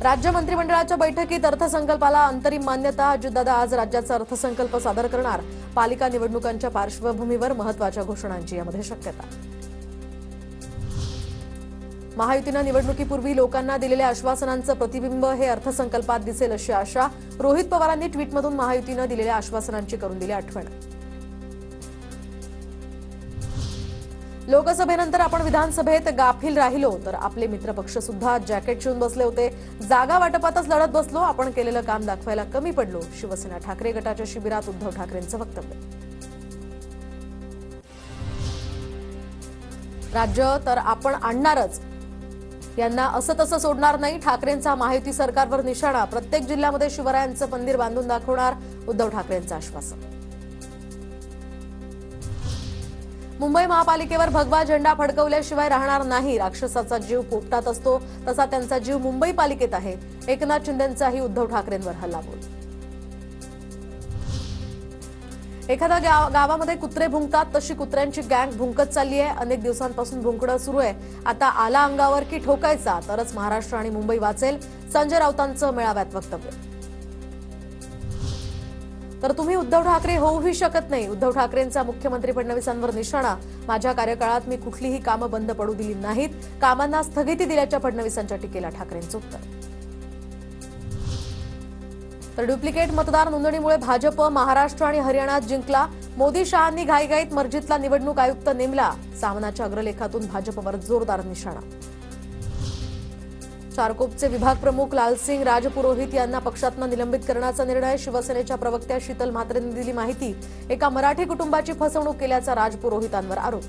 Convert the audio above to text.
राज्य मंत्रिमंडळाच्या बैठकीत अर्थसंकल्पाला अंतरिम मान्यता। अजितदादा आज राज्याचा अर्थसंकल्प सादर करणार। पालिका निवडणुकांच्या पार्श्वभूमीवर महत्त्वाच्या घोषणांची यामध्ये शक्यता। महायुतीने निवडणुकीपूर्वी लोकांना दिलेल्या आश्वासनांचं प्रतिबिंब हे अर्थसंकल्पात दिसेल अशी आशा। रोहित पवारांनी ट्विटमधून महायुतीने दिलेल्या आश्वासनांची करून दिली आठवण। लोकसभेनंतर आपण विधानसभेत गाफील राहिलो तर आपले मित्रपक्ष सुद्धा जॅकेट शिवून बसले होते। जागा वाटपातच लढत बसलो, आपण केलेलं काम दाखवायला कमी पडलो। शिवसेना ठाकरे गटाच्या शिबिरात उद्धव ठाकरेंचं वक्तव्य। राज्य तर आपण आणणारच, यांना असं तसं सोडणार नाही। ठाकरेंचा महायुती सरकारवर निशाणा। प्रत्येक जिल्ह्यामध्ये शिवरायांचं मंदिर बांधून दाखवणार, उद्धव ठाकरेंचं आश्वासन। मुंबई महापालिकेवर भगवा झेंडा फडकवल्याशिवाय राहणार नाही। राक्षसाचा जीव पोपटात असतो तसा त्यांचा जीव मुंबई पालिकेत आहे। एकनाथ शिंदेंचाही उद्धव ठाकरेंवर हल्लाबोल। एखाद्या गावामध्ये कुत्रे भुंकतात तशी कुत्र्यांची गँग भुंकत चालली आहे। अनेक दिवसांपासून भुंकणं सुरू आहे। आता आला अंगावर की ठोकायचा तरच महाराष्ट्र आणि मुंबई वाचेल। संजय राऊतांचं मेळाव्यात वक्तव्य। तर तुम्ही उद्धव ठाकरे होऊही शकत नाही। उद्धव ठाकरेंचा मुख्यमंत्री फडणवीसांवर निशाणा। माझ्या कार्यकाळात मी कुठलीही कामं बंद पडू दिली नाहीत। कामांना स्थगिती दिल्याच्या फडणवीसांच्या टीकेला ठाकरेंचं उत्तर। तर डुप्लिकेट मतदार नोंदणीमुळे भाजप महाराष्ट्र आणि हरियाणात जिंकला। मोदी शहांनी घाईघाईत मर्जीतला निवडणूक आयुक्त नेमला। सामनाच्या अग्रलेखातून भाजपवर जोरदार निशाणा। चारकोपचे विभाग प्रमुख लालसिंग राजपुरोहित यांना पक्षातून निलंबित करण्याचा निर्णय। शिवसेनेच्या प्रवक्त्या शीतल म्हात्रेंनी दिली माहिती। एका मराठी कुटुंबाची फसवणूक केल्याचा राजपुरोहितांवर आरोप।